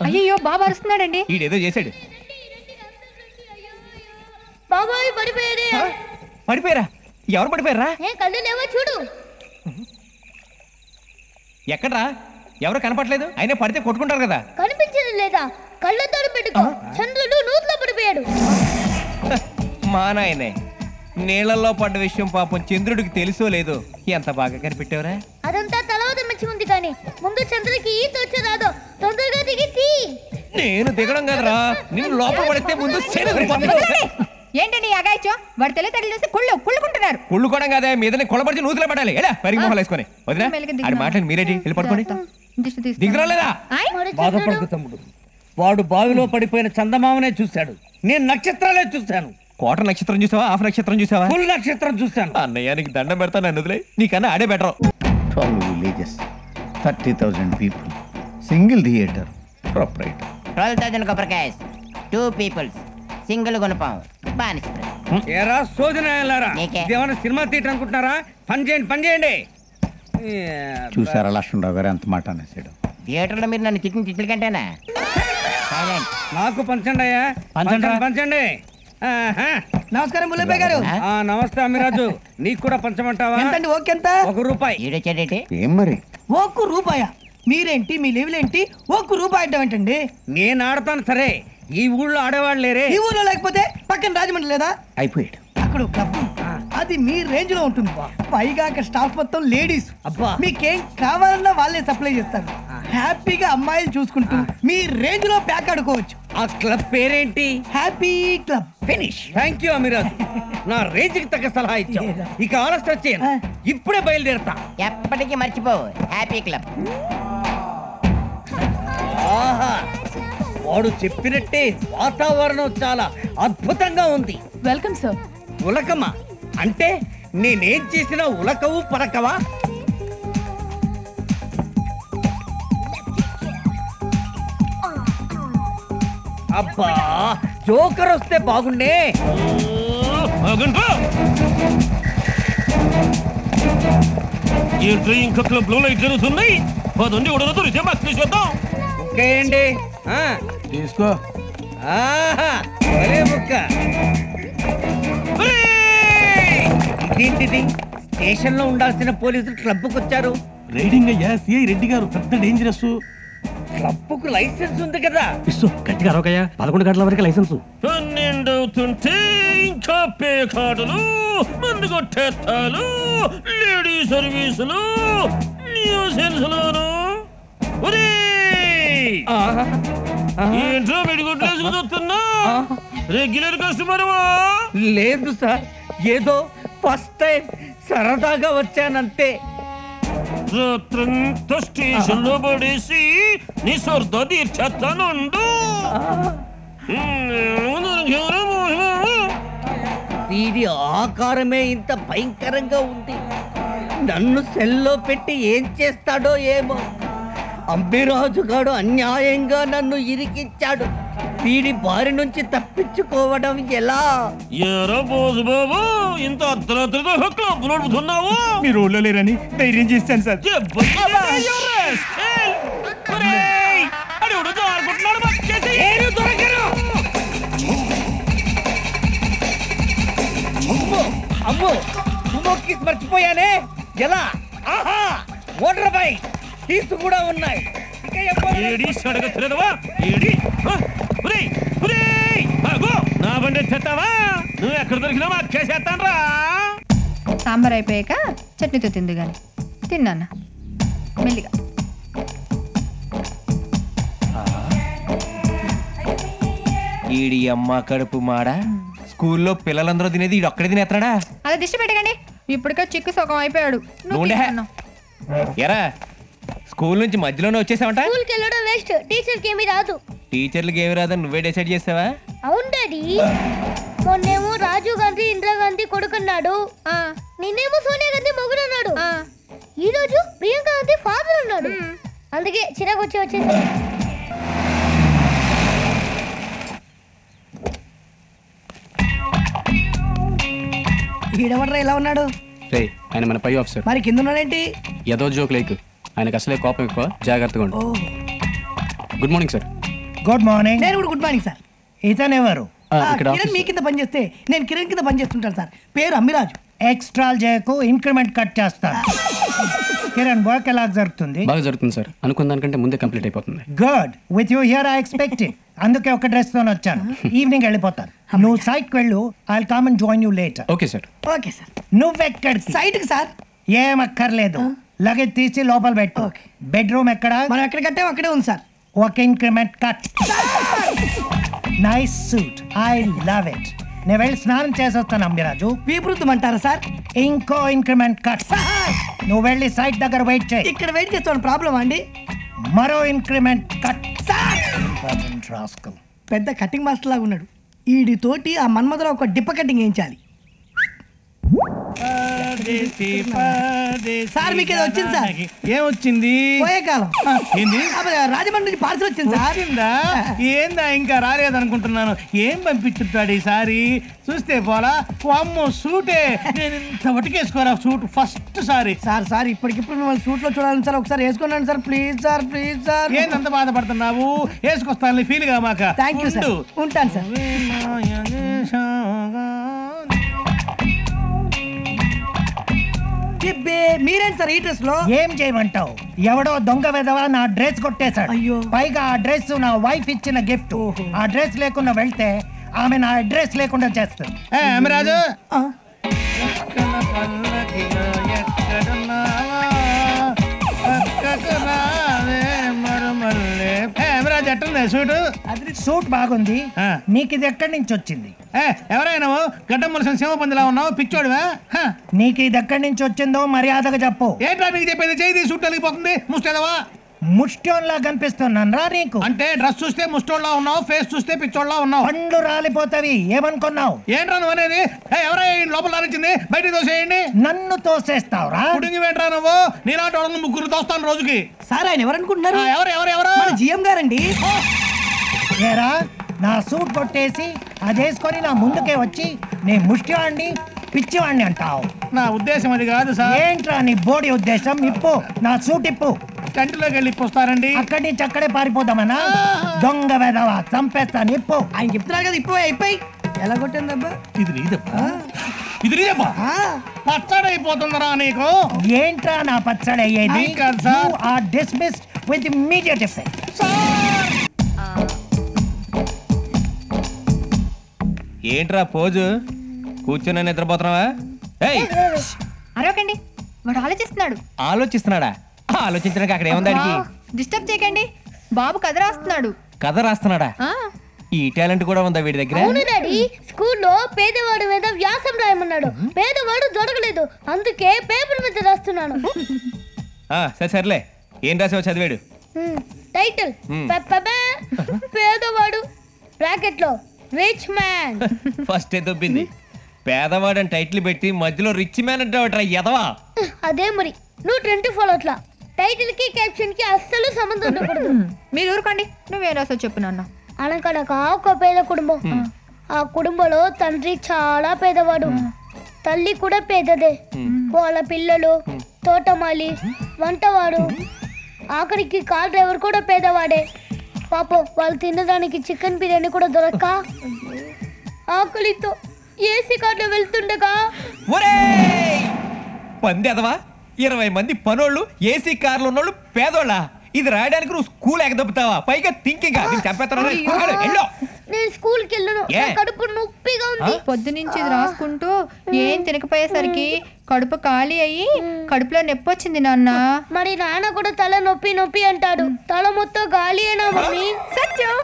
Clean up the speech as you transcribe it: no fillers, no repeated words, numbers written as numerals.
అయ్యో బాబు అరుస్తున్నాడండి. ఈడేదో చేశాడు. బాబాయ్ పడిపోయారే. పడిపోయారా? ఎవరు పడిపోయారా? కళ్ళు లేవో చూడు. ఎక్కడ్రా? ఎవరు కనపట్లేదు. అయినా పడితే కొట్టుకుంటారు కదా. కనిపించదు లేదా? కళ్ళతో పెట్టుకో. చంద్రుడు నూతులో పడిపోయాడు. మా నాయనే, నీళ్ళల్లో పడ్డ విషయం పాపం చంద్రుడికి తెలుసో లేదో. ఎంత బాగా కనిపెట్టావురా. అదంతా తర్వాత మంచి ఉంది కానీ ముందు చంద్రుడికి ఈత వచ్చి రాదో. తొందరగా దిగి తీ. నేను దిగడం కదరా, నిన్ను లోపల పడితే ముందు ఏంటండి అగాయిచో? వాడు తెలియతడి చూసి కుళ్ళుకుంటున్నారు. కుళ్ళుకోవడం కాదే, మీదని కొలబడిచి నూతులో పడాలి. ఎలా పరికి మొహాలు వేసుకొని వదినా ఆడి మాటలు మీరేంటి వెళ్ళి పడుకోండి. దిగురా లేదా? బాధపడకు తమ్ముడు, వాడు బావిలో పడిపోయిన చందమామనే చూశాడు, నేను నక్షత్రాలే చూశాను. కోట నక్షత్రం చూసావా? హాఫ్ నక్షత్రం చూసావా? ఫుల్ నక్షత్రం చూశాను. అన్నయ్య నీకు దండం పెడతా, నన్ను వదిలే. నీకన్నా ఆడే better. 12 villages, 30,000 people, single theater, proprietor. 12,000 కొబ్బరికాయస్, 2 peoples, సింగిల్ గుణపం, బానిస. ఏరా సోదనాయాలారా, నీకే. ఇదేమన్నా సినిమా థియేటర్ అనుకుంటున్నారా? పని చేయండి, పని చేయండి. చూసారా లక్ష్మణరావు గారు ఎంత మాట అనేసాడు. థియేటర్లో మీరు నన్ను తిట్టిన తిట్లు కంటేనా? నాకు పంచండి అయ్యా, పంచండి. నమస్కారం ముల్లయ్య గారు. నమస్తే అమ్మిరాజు, నీకు కూడా పంచమంటావా? ఎంతండి? ఓకే ఎంత? ₹1. ఈడొచ్చాడేంటి? ఏం మరి ₹1? మీరేంటి, మీ లెవెలేంటి? ₹1 అంటే ఏంటండి? నేను ఆడతాను సరే, ఈ ఊళ్ళో ఆడేవాళ్ళు లేరే. ఈ ఊళ్ళో లేకపోతే పక్కన రాజమండ్రి లేదా? అయిపోయాడు. అక్కడ క్లబ్, అది మీ రేంజ్ లో ఉంటుంది. పైగా అక్కడ స్టాఫ్ మొత్తం లేడీస్. అబ్బా, మీకేం కావాలన్నా వాళ్ళే సప్లై చేస్తారు. హ్యాపీగా అమ్మాయిలు చూసుకుంటూ మీ రేంజ్ లో ప్యాక్ ఆడుకోవచ్చు. ఆ క్లబ్ పేరేంటి? Happy club. Finish. Thank you Amiraju, నా రేంజ్ కి తగ్గ సలహా ఇచ్చావు. ఇక ఆలస్యం వచ్చేయను, ఇప్పుడే బయలుదేరతా. ఎప్పటికీ మర్చిపోవు హ్యాపీ క్లబ్. ఆహా, వాడు చెప్పినట్టే వాతావరణం చాలా అద్భుతంగా ఉంది. Welcome sir. ఉలకమా అంటే నేనేం చేసినా ఉలకవు పలకవా? అబ్బా, జోకర్ వస్తే బాగుండే. ఇంకా క్లబ్ లో లైట్ జరుగుతున్నాయి. పదండి ఉడనతో చూద్దాం. ఓకేండి, తీసుకో. ఒరే ముక్క, ఇదేంటిది? స్టేషన్ లో ఉండాల్సిన పోలీసులు క్లబ్ కు వచ్చారు. రైడింగ్ అయ్యా, సిఐ రెడ్డి గారు పెద్ద డేంజరస్. క్లబ్ కు లైసెన్స్ ఉంది కదా? గట్టిగా అరవకయ్యా, 11 గంటల వరకు లైసెన్స్. 12 అవుతుంటే ఇంకా పేకాటలు, మందు కొట్టేస్తాలు, లేడీ సర్వీసులు, న్యూసెన్స్లోను. ఏంట్రా మెడిగుడ్లేసుకు చూస్తున్నా? రెగ్యులర్ కస్టమర్వా? లేదు సార్, ఏదో ఫస్ట్ టైం సరదాగా వచ్చానంతే. రాత్రంతా స్టేషన్ లో పడేసి నీ సరదా తీర్చేస్తానుండు. వీడి ఆకారమే ఇంత భయంకరంగా ఉంది. నన్ను సెల్లో పెట్టి ఏం చేస్తాడో ఏమో. అంబిరాజు గాడు అన్యాయంగా నన్ను ఇరికించాడు. వీడి బారి నుంచి తప్పించుకోవడం ఎలా? ఎరా బోసు బాబు, ఇంత అర్ధరాత్రిగా క్లబ్ నడుపుతున్నావు? మీరు ఊళ్ళో లేరని ధైర్యం చేశాను సార్. అమ్మో, సుమోకి మర్చిపోయానే. ఎలా? ఆహా, మోటార్ బైక్ కీసు కూడా ఉన్నాయి. నా బండి ఎత్తేస్తావా? నువ్వు ఎక్కడ దొరికినా అక్కేసేస్తాను రా. సాంబార్ అయిపోయాక చట్నీతో తింది గాని. తిన్నాను మెల్లిగా. ఈడి అమ్మ కడుపు మాడ. స్కూల్లో పిల్లలందరూ తినేది ఈడు ఒక్కడే తినేస్తాడా? అలా దిష్టి పెట్టకండి, ఇప్పటికే చిక్కు సగం అయిపోయాడు. ఎరా, స్కూల్ నుంచి మధ్యలోనే వచ్చేసావంట? స్కూల్కి వెళ్ళడం వేస్ట్, టీచర్కి ఏమీ రాదు. టీచర్లకి ఏమి రాదని నువ్వే డిసైడ్ చేసావా? అవును డాడీ, మొన్నేమో రాజీవ్ గాంధీ ఇందిరాగాంధీ కొడుకున్నాడు, నిన్నేమో సోనియా గాంధీ మొగుడు అన్నాడు, ఈ రోజు ప్రియాంక గాంధీ ఫాదర్ అన్నాడు. అందుకే చిరాకు వచ్చేసింది. ఈడెవర్రా ఇలా ఉన్నాడు? ఆయన మన పై ఆఫీసర్. మరి కింద ఉన్నాడేంటి? ఏదో జోక్ లేకు, ఆయనకు అసలే కోపం ఎక్కువ, జాగ్రత్తగా ఉండు. Good morning sir. Good morning. నేను కూడా గుడ్ మార్నింగ్ సార్. ఇతను ఎవరు? కిరణ్ మీ కింద పనిచేస్తే నేను కిరణ్ కింద పనిచేస్తుంటాను సార్. పేరు అమ్మిరాజు. ఎక్స్ట్రాల్ చేయకు, ఇంక్రిమెంట్ కట్ చేస్తాను. కిరణ్ వర్క్ ఎలా జరుగుతుంది? బాగా జరుగుతుంది సార్. అనుకున్న దానికంటే ముందే కంప్లీట్ అయిపోతుంది. Good. With you here I expected. అందుకే ఒక డ్రెస్ తో వచ్చాను. ఈవినింగ్ వెళ్ళిపోతాను. నువ్వు సైట్ కి వెళ్ళు. I will come and join you later. Okay sir. Okay sir. నువ్వెక్కడికి? సైట్ కి సార్. ఏం అక్కర్లేదు. లగేజ్ తీసి లోపల పెట్టు. బెడ్రూమ్ ఎక్కడ? మనం ఎక్కడ కట్టాం అక్కడే ఉంది సార్. ఒక increment cut. Nice suit. I love it. నేను వెళ్ళి స్నానం చేసి వస్తాను అమ్మిరాజు. పీపురుద్దామంటారా సార్? ఇంకో ఇంక్రిమెంట్ కట్. నువ్వు వెళ్ళి సైట్ దగ్గర వెయిట్ చేయి. ఇక్కడ వెయిట్ చేస్తాను. ప్రాబ్లం అండి. మరో ఇంక్రిమెంట్ కట్. పెద్ద కటింగ్ మాస్టర్ లాగా ఉన్నాడు. ఈడితోటి ఆ మన్మధలో ఒక డిప్ప కటింగ్ వేయించాలి. సార్ మీకు ఏదో వచ్చింది సార్. ఏమొచ్చింది? పోయే కాలం. ఏంది? రాజమండ్రి నుంచి పార్సల్ వచ్చింది సార్. ఏందా ఇంకా రాలేదనుకుంటున్నాను. ఏం పంపించుంటాడు ఈసారి? చూస్తే పోలా అమ్మో సూటే. నేను ఇంత వటికేసుకోరా సూట్ ఫస్ట్ సారి. సార్ ఇప్పటికిప్పుడు మిమ్మల్ని సూట్ లో చూడాలని సార్. ఒకసారి వేసుకున్నాను సార్. Please sir. ఏందంత బాధపడుతున్నావు? వేసుకొస్తాను ఫీల్ గా మాక. Thank you sir. ఉంటాను సార్. మీరేంటి సార్ ఈ డ్రెస్ లో? ఏం చేయమంటావు? ఎవడో దొంగ వెధవ నా డ్రెస్ కొట్టేశాడు. అయ్యో. పైగా ఆ డ్రెస్ నా వైఫ్ ఇచ్చిన గిఫ్ట్. ఆ డ్రెస్ లేకుండా వెళ్తే ఆమె నా అడ్రస్ లేకుండా చేస్తుంది. అమరాజు అమరాజు ఎట్టుంది సూటు? సూట్ బాగుంది. నీకు ఇది ఎక్కడి నుంచి వచ్చింది? ఎవరైనా గడ్డం మొలసిన సింహపందిలా ఉన్నావు పిచ్చోడువా? నీకు ఇది ఎక్కడి నుంచి వచ్చిందో మర్యాదగా చెప్పు. ఏంట్రా నీకు చెప్పేది? చేయి సూట్ వెళ్ళిపోతుంది. ముష్టేదవా? ముష్టోన్లా కనిపిస్తున్నాను రా నీకు. అంటే డ్రెస్ చూస్తే ముష్టోళ్ళ ఉన్నావు, ఫేస్ చూస్తే పిచ్చోళ్ళ ఉన్నావు. పండ్లు రాలిపోతావి. ఏమనుకున్నావు? ఏంట్రా నువ్వు అనేది? ఎవరైనా లోపల రానిచ్చింది బయటికి తోసేయండి. నన్ను తోసేస్తావురా? పుడింగి ఏంట్రా నువ్వు? నీలాంటి వాళ్ళని ముగ్గురు తోస్తాను రోజుకి. సార్ ఆయన ఎవరనుకుంటున్నారు? ఎవరు జిఎం గారండి. ఏరా నా సూట్ కొట్టేసి అదేసుకొని నా ముందుకే వచ్చి నేను ముష్టివాణ్ణి పిచ్చివాణ్ణి అంటావు. నా ఉద్దేశం అది కాదు సార్. ఏంట్రా నీ బోడి ఉద్దేశం? ఇప్పు నా సూట్ ఇప్పు. కంటిలోకి వెళ్ళి ఇప్పొస్తారండి. అక్కడి నుంచి అక్కడే పారిపోదామన్నా? దొంగ వెధవా చంపేస్తాను. ఇప్పు. ఆయన చెప్తున్నారు కదా ఇప్పు. అయిపోయి ఎలా కొట్టిందబ్బా? ఇది నీదబ్బా. పచ్చడైపోతుందరా నీకు. ఏంట్రా నా పచ్చడి అయ్యేది? Dismissed with immediate effect. ఏంట్రా పోజు? కూర్చొని నిద్రపోతున్నావా? అరవకండి, వాడు ఆలోచిస్తున్నాడు. ఆలోచిస్తున్నాడా? ఆలోచించడానికి అక్కడ ఏముందాడికి? డిస్టర్బ్ చేయకండి. బాబు కథ రాస్తున్నాడు. కథ రాస్తున్నాడా? ఈ టాలెంట్ కూడా ఉందా వీడి దగ్గర? అవును డాడీ. స్కూల్లో పేదవాడి మీద వ్యాసం రాయమన్నాడు. పేదవాడు దొరకలేదు, అందుకే పేపర్ మీద రాస్తున్నాను. సర్లే, ఏం రాసావు చదివాడు? టైటిల్ పేదవాడు బ్రాకెట్ లో రిచ్ మ్యాన్. ఫస్ట్ ఏ దొబ్బింది. పేదవాడని టైటిల్ పెట్టి మధ్యలో రిచ్ మ్యాన్ అంటే ఎదవా? అదే మరి నువ్వు 24 అట్లా టైటిల్ కి క్యాప్షన్ కి అస్సలు సంబంధం ఉండకూడదు. మీరు ఊరుకోండి. నువ్వేం రాసావు చెప్పు నాన్న. అనకనక ఒక పేద కుటుంబం. ఆ కుటుంబంలో తండ్రి చాలా పేదవాడు, తల్లి కూడా పేదదే. వాళ్ళ పిల్లలు తోటమాలి, వంటవాడు, ఆఖరికి కార్ డ్రైవర్ కూడా పేదవాడే. పాపం వాళ్ళు తినడానికి చికెన్ బిర్యానీ కూడా దొరక్క ఆకలితో ఏసీ కార్లో వెళ్తుండగా పంది ఎదవా 20 మంది పనోళ్ళు ఏసీ కార్లు ఉన్నోళ్ళు పేదోళ్ళ. ఇది రాయడానికి నువ్వు స్కూల్ ఎగదొప్పుతావా? పైగా థింకింగ్ నేను స్కూల్ కి వెళ్ళను. కడుపు నొప్పిగా ఉంది. పొద్దునుంచి ఇది రాసుకుంటూ ఏం తినకపోయేసరికి కడుపు ఖాళీ అయ్యి కడుపులో నొప్పి వచ్చింది నాన్న. మరి నాన్న కూడా తల నొప్పి నొప్పి అంటాడు. తల మొత్తం గాలి అయినా మమ్మీ. సత్యం